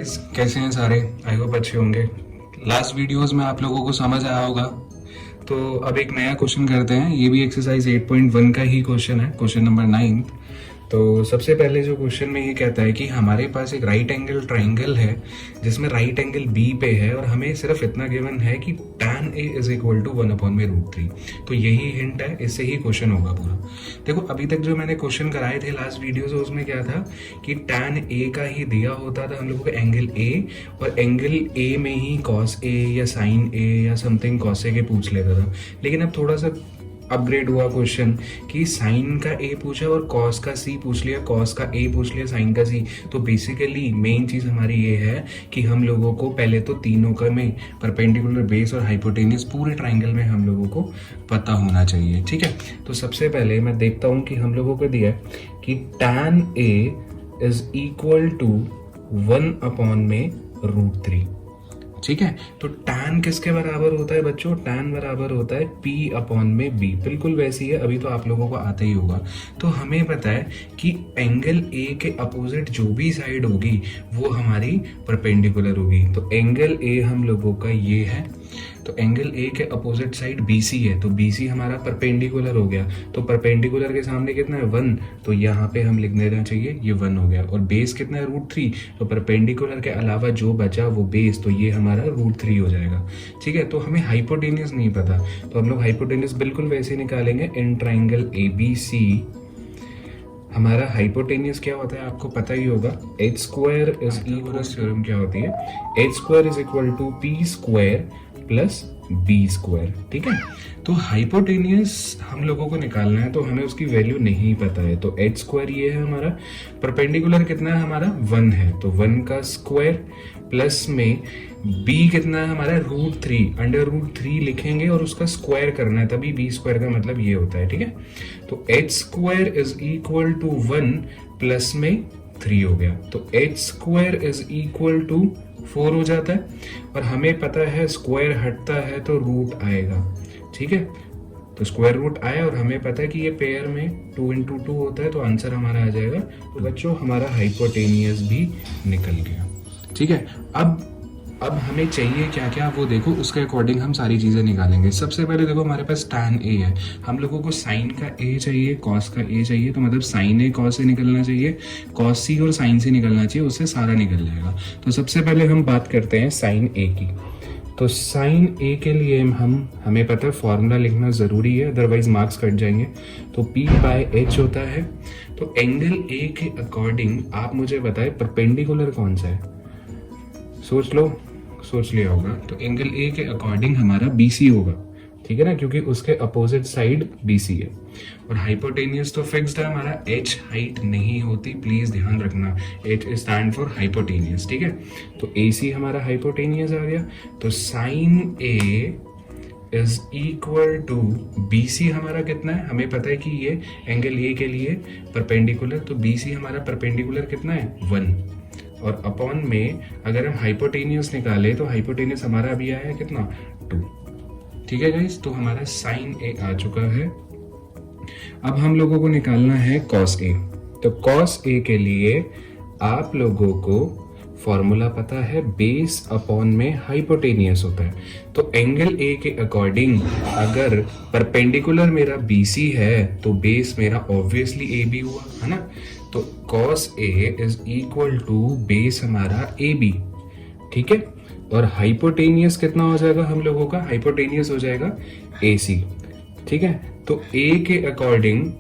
Guys, कैसे हैं सारे? आई होप अच्छे होंगे। लास्ट वीडियोस में आप लोगों को समझ आया होगा, तो अब एक नया क्वेश्चन करते हैं। ये भी एक्सरसाइज 8.1 का ही क्वेश्चन है, क्वेश्चन नंबर 9। तो सबसे पहले जो क्वेश्चन में ये कहता है कि हमारे पास एक राइट एंगल ट्राइंगल है जिसमें राइट एंगल बी पे है और हमें सिर्फ इतना गिवन है कि tan a is equal to 1/√3। तो यही हिंट है, इससे ही क्वेश्चन होगा पूरा। देखो, अभी तक जो मैंने क्वेश्चन कराए थे लास्ट वीडियो से, उसमें क्या था कि tan a का ही दिया होता था हम लोगों को एंगल a, और एंगल a में ही cos a या sin a या समथिंग cos a के पूछ लेता था। लेकिन अब थोड़ा सा अपग्रेड हुआ क्वेश्चन कि साइन का ए पूछा और कॉस का सी पूछ लिया, कॉस का ए पूछ लिया, साइन का सी। तो बेसिकली मेन चीज हमारी ये है कि हम लोगों को पहले तो तीनों का में परपेंडिकुलर, बेस और हाइपोटेनियस पूरे ट्राइंगल में हम लोगों को पता होना चाहिए। ठीक है, तो सबसे पहले मैं देखता हूँ कि हम लोगों को दिया है कि tan a is equal to 1/√3। ठीक है, तो tan किसके बराबर होता है बच्चों? tan बराबर होता है P/b। बिल्कुल वैसी है, अभी तो आप लोगों को आता ही होगा। तो हमें पता है कि एंगल A के अपोजिट जो भी साइड होगी वो हमारी परपेंडिकुलर होगी। तो एंगल A हम लोगों का ये है, तो एंगल A के अपोजिट साइड BC है, तो BC हमारा परपेंडिकुलर हो गया। तो परपेंडिकुलर के सामने कितना है? 1। तो यहाँ पे हम लिख देना चाहिए ये 1 हो गया। और बेस कितना है? √3। तो परपेंडिकुलर के अलावा जो बचा वो बेस, तो ये हमारा √3 हो जाएगा। ठीक है, तो हमें हाइपोटेनियस नहीं पता, तो हम लोग हाइपोटेनियस बिल्कुल वैसे निकालेंगे। इन ट्राइंगल ABC हमारा हाइपोटेनियस क्या होता है आपको पता ही होगा। h² इज इक्वल थ्योरम क्या होती है? h² is equal to p² plus b²। ठीक है, तो हाइपोटेनियस हम लोगों को निकालना है, तो हमें उसकी वैल्यू नहीं पता है। तो h² ये है हमारा, परपेंडिकुलर कितना है हमारा? 1 है, तो 1 का स्क्वायर प्लस में b कितना है हमारा? √3। √3 लिखेंगे और उसका स्क्वायर करना है, तभी b² का मतलब ये होता है। ठीक है, तो h² is equal to 1 plus में 3 हो गया, तो h² इज इक्वल टू 4 हो जाता है। और हमें पता है स्क्वायर हटता है तो रूट आएगा। ठीक है, तो स्क्वायर रूट आया और हमें पता है कि ये पेयर में 2 × 2 होता है, तो आंसर हमारा आ जाएगा। तो बच्चों हमारा हाइपोटेनियस भी निकल गया। ठीक है, अब हमें चाहिए क्या क्या वो देखो, उसके अकॉर्डिंग हम सारी चीज़ें निकालेंगे। सबसे पहले देखो हमारे पास tan a है, हम लोगों को साइन का a चाहिए, cos का a चाहिए, तो मतलब sin a cos a निकलना चाहिए, cos c और sin c निकलना चाहिए, उससे सारा निकल जाएगा। तो सबसे पहले हम बात करते हैं sin a की। तो sin a के लिए हमें पता है फॉर्मूला लिखना ज़रूरी है, अदरवाइज मार्क्स कट जाएंगे। तो P/h होता है। तो एंगल a के अकॉर्डिंग आप मुझे बताएं परपेंडिकुलर कौन सा है? सोच लिया होगा। तो एंगल A के अकॉर्डिंग हमारा BC होगा। ठीक है ना, क्योंकि उसके अपोजिट साइड BC है। और हाइपोटेनियस तो फिक्स्ड है हमारा, H हाइट नहीं होती, प्लीज ध्यान रखना। H stand for hypotenuse. ठीक है, तो AC हमारा हाइपोटेनियस आ गया। तो sin A is equal to BC हमारा कितना है? हमें पता है कि ये एंगल A के लिए परपेंडिकुलर, तो BC हमारा परपेंडिकुलर कितना है? 1। और अपॉन में अगर हम हाइपोटेनियस निकाले तो हाइपोटेनियस हमारा अभी आया है कितना? 2। ठीक है गाइस, तो हमारा sin A आ चुका है। अब हम लोगों को निकालना है cos A। तो cos A के लिए आप लोगों को फॉर्मूला पता है, बेस अपॉन में हाइपोटेनियस होता है। तो एंगल A के अकॉर्डिंग अगर परपेंडिकुलर मेरा BC है तो बेस मेरा ऑब्वियसली AB हुआ, है ना। तो cos A is equal to base हमारा AB। ठीक है, और हाइपोटेनियस कितना हो जाएगा हम लोगों का? हाइपोटेनियस हो जाएगा AC। ठीक है, तो A के अकॉर्डिंग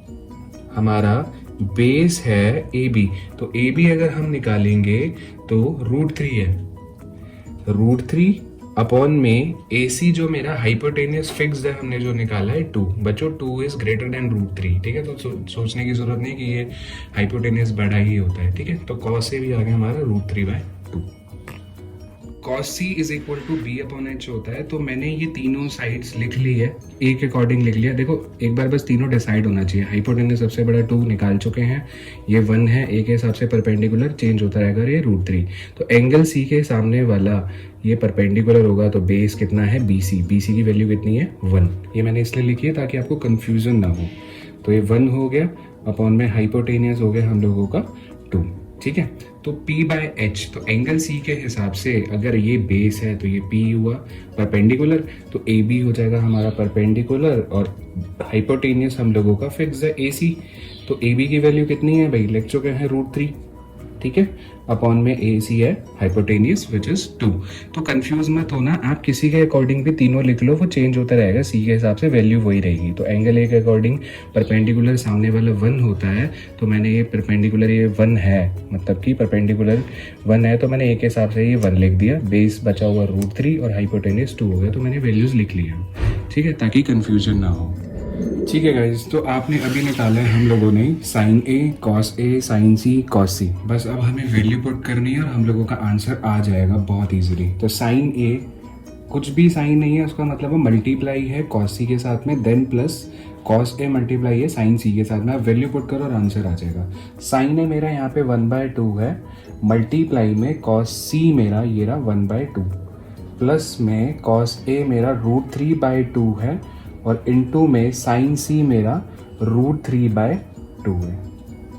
हमारा बेस है AB, तो AB अगर हम निकालेंगे तो √3 है। √3 अपॉन में AC जो मेरा हाइपोटेनियस फिक्स्ड है, हमने जो निकाला है 2। बच्चों 2 इज ग्रेटर देन √3। ठीक है, तो सोचने की जरूरत नहीं कि ये हाइपोटेनियस बड़ा ही होता है। ठीक है, तो cos A भी आ गया हमारा √3/2। cos C is equal to B/h होता है। तो मैंने ये तीनों साइड्स लिख ली है, A के अकॉर्डिंग लिख लिया। देखो एक बार बस तीनों डिसाइड होना चाहिए। हाइपोटेनियस सबसे बड़ा 2 निकाल चुके हैं, ये 1 है, A के हिसाब से परपेंडिकुलर चेंज होता रहेगा, ये √3। तो एंगल C के सामने वाला ये परपेंडिकुलर होगा, तो बेस कितना है? BC। BC की वैल्यू कितनी है? 1। ये मैंने इसलिए लिखी है ताकि आपको कंफ्यूजन ना हो। तो ये 1 हो गया, अपॉन में हाइपोटेनियस हो गया हम लोगों का 2। ठीक है। तो P बाय H, तो एंगल C के हिसाब से अगर ये बेस है तो ये P हुआ परपेंडिकुलर, तो AB हो जाएगा हमारा परपेंडिकुलर, और हाइपोटेनियस हम लोगों का फिक्स है AC। तो AB की वैल्यू कितनी है भाई, लिख चुके हैं √3, ठीक है, अपॉन में AC है हाइपोटेनियस विच इज 2। तो कंफ्यूज मत होना, आप किसी के अकॉर्डिंग भी तीनों लिख लो, वो चेंज होता रहेगा, C के हिसाब से वैल्यू वही रहेगी। तो एंगल A के अकॉर्डिंग परपेंडिकुलर सामने वाला 1 होता है, तो मैंने ये परपेंडिकुलर ये 1 है, मतलब कि परपेंडिकुलर 1 है, तो मैंने A के हिसाब से ये 1 लिख दिया, बेस बचा हुआ √3 और हाइपोटेनियस 2 हो गया, तो मैंने वैल्यूज लिख लिया, ठीक है, ताकि कन्फ्यूजन ना हो। ठीक है गाइज, तो आपने अभी निकाला है हम लोगों ने sign A cos A sign C cos सी, बस अब हमें वैल्यू पुट करनी है और हम लोगों का आंसर आ जाएगा बहुत इजीली। तो साइन ए कुछ भी साइन नहीं है, उसका मतलब वो मल्टीप्लाई है कॉस सी के साथ में, then plus cos A multiply है साइन सी के साथ में। आप वैल्यू पुट करो और आंसर आ जाएगा। साइन ए मेरा यहाँ पे 1/2 है, मल्टीप्लाई में कॉस सी मेरा ये रहा 1/2, प्लस में कॉस ए मेरा √3/2 है, और इनटू में साइन सी मेरा √3/2 है,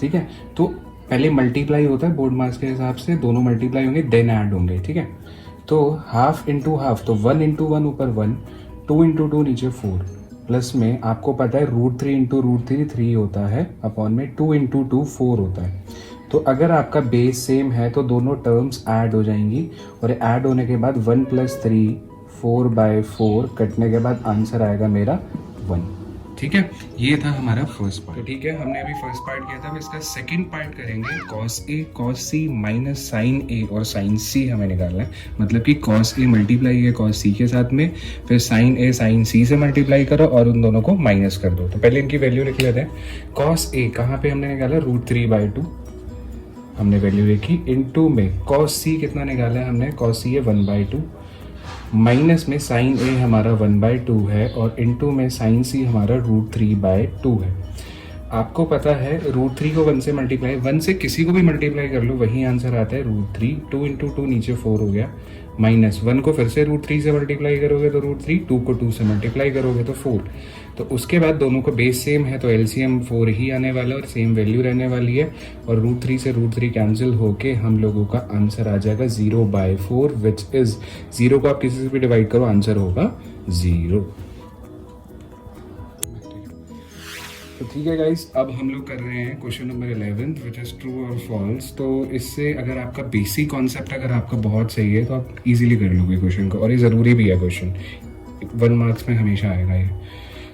ठीक है। तो पहले मल्टीप्लाई होता है बोर्ड मार्क्स के हिसाब से, दोनों मल्टीप्लाई होंगे देन ऐड होंगे, ठीक है। तो हाफ इंटू हाफ, तो 1 इंटू 1 ऊपर 1, 2 इंटू 2 नीचे 4, प्लस में आपको पता है √3 इंटू √3 3 होता है, अपॉन में 2 इंटू 2 4 होता है। तो अगर आपका बेस सेम है तो दोनों टर्म्स ऐड हो जाएंगी, और ऐड होने के बाद 1 + 3 4/4 कटने के बाद आंसर आएगा मेरा 1, ठीक है। ये था हमारा फर्स्ट पार्ट, तो ठीक है, हमने अभी फर्स्ट पार्ट किया था। अब इसका सेकंड पार्ट करेंगे, cos A cos C minus sign ए और साइन सी हमें निकालना है, मतलब कि कॉस ए मल्टीप्लाई है कॉस सी के साथ में, फिर साइन ए साइन सी से मल्टीप्लाई करो और उन दोनों को माइनस कर दो। तो पहले इनकी वैल्यू लिख लेते हैं। कॉस ए कहाँ पे हमने निकाला, √3/2 हमने वैल्यू लिखी, इनटू में कॉस सी कितना निकाला है हमने, कॉस सी है 1/2, माइनस में साइन ए हमारा 1/2 है, और इनटू में साइन सी हमारा √3/2 है। आपको पता है √3 को 1 से मल्टीप्लाई, 1 से किसी को भी मल्टीप्लाई कर लो वही आंसर आता है √3। 2 इंटू 2 नीचे 4 हो गया, माइनस 1 को फिर से √3 से मल्टीप्लाई करोगे तो √3, 2 को 2 से मल्टीप्लाई करोगे तो 4। तो उसके बाद दोनों को बेस सेम है तो एलसीएम 4 ही आने वाला है और सेम वैल्यू रहने वाली है, और √3 से √3 कैंसिल होके हम लोगों का आंसर आ जाएगा 0/4, विच इज 0 को आप किसी से भी डिवाइड करो आंसर होगा 0। तो ठीक है गाइस, अब हम लोग कर रहे हैं question number 11 which is true और फॉल्स। तो इससे अगर आपका बेसिक कॉन्सेप्ट अगर आपका बहुत सही है तो आप इजीली कर लोगे क्वेश्चन को, और ये ज़रूरी भी है, क्वेश्चन 1 मार्क्स में हमेशा आएगा ये,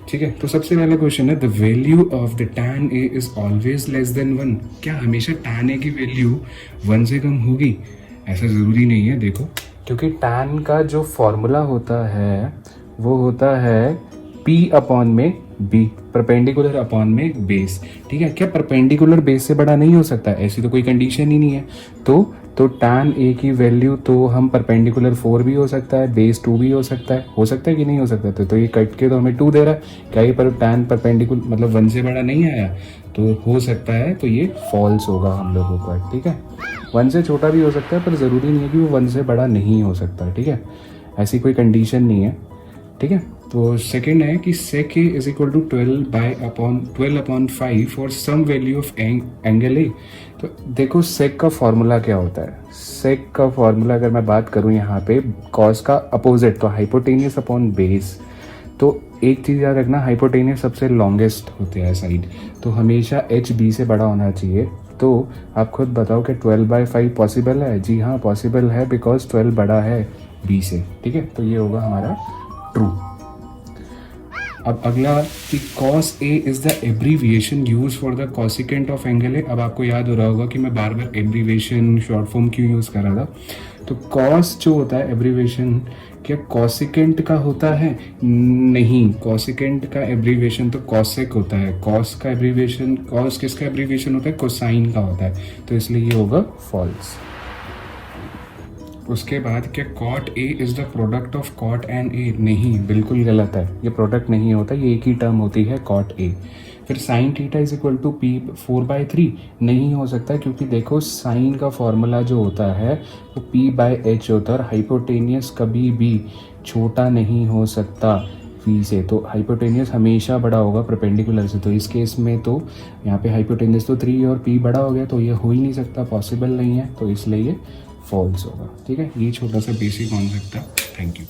ठीक है। तो सबसे पहला क्वेश्चन है, the value of the tan a is always less than 1। क्या हमेशा tan a की वैल्यू 1 से कम होगी? ऐसा ज़रूरी नहीं है, देखो, क्योंकि tan का जो फॉर्मूला होता है वो होता है P/B, परपेंडिकुलर अपॉन में बेस, ठीक है। क्या परपेंडिकुलर बेस से बड़ा नहीं हो सकता? ऐसी तो कोई कंडीशन ही नहीं है। तो tan a की वैल्यू तो हम परपेंडिकुलर 4 भी हो सकता है, बेस 2 भी हो सकता है कि नहीं हो सकता? तो ये कट के तो हमें 2 दे रहा है, क्या ये पर tan परपेंडिकुलर मतलब 1 से बड़ा नहीं आया? तो हो सकता है, तो ये फॉल्स होगा हम लोगों का, ठीक है। 1 से छोटा भी हो सकता है पर ज़रूरी नहीं है कि वो 1 से बड़ा नहीं हो सकता, ठीक है। ऐसी कोई कंडीशन नहीं है, ठीक है। तो सेकंड है कि sec a is equal to 12/5 for some value of angle A. तो देखो sec का फॉर्मूला क्या होता है। sec का फॉर्मूला अगर मैं बात करूँ यहाँ पे, cos का अपोजिट तो हाइपोटेनियस अपॉन बेस। तो एक चीज़ याद रखना, हाइपोटेनियस सबसे लॉन्गेस्ट होते हैं साइड, तो हमेशा एच बी से बड़ा होना चाहिए। तो आप खुद बताओ कि 12/5 पॉसिबल है? जी हाँ पॉसिबल है, बिकॉज 12 बड़ा है बी से, ठीक है। तो ये होगा हमारा ट्रू। अब अगला कि cos a is the abbreviation use for the cosecant of angle ए। अब आपको याद हो रहा होगा कि मैं बार बार एब्रीविएशन शॉर्ट फॉर्म क्यों यूज़ कर रहा था। तो cos जो होता है एब्रीविएशन, क्या कॉसिकेंट का होता है? नहीं, कॉसिकेंट का एब्रीविएशन तो कॉसेक होता है। कॉस का एब्रीविएशन, कॉस किसका एब्रीविएशन होता है? कोसाइन का होता है, तो इसलिए ये होगा फॉल्स। उसके बाद क्या cot a is the product of cot and a? नहीं, बिल्कुल गलत है, ये प्रोडक्ट नहीं होता, ये एक ही टर्म होती है cot a। फिर sin theta is equal to P 4/3 नहीं हो सकता, क्योंकि देखो साइन का फॉर्मूला जो होता है वो P/H होता है, और हाइपोटेनियस कभी भी छोटा नहीं हो सकता। पी से, तो हाइपोटेनियस हमेशा बड़ा होगा परपेंडिकुलर से। तो इस केस में तो यहाँ पे हाइपोटेनियस तो 3 और पी बड़ा हो गया, तो ये हो ही नहीं सकता, पॉसिबल नहीं है, तो इसलिए ये फॉल्स होगा। ठीक है, ये छोटा सा बेसिक कॉन्सेप्ट था। Thank you.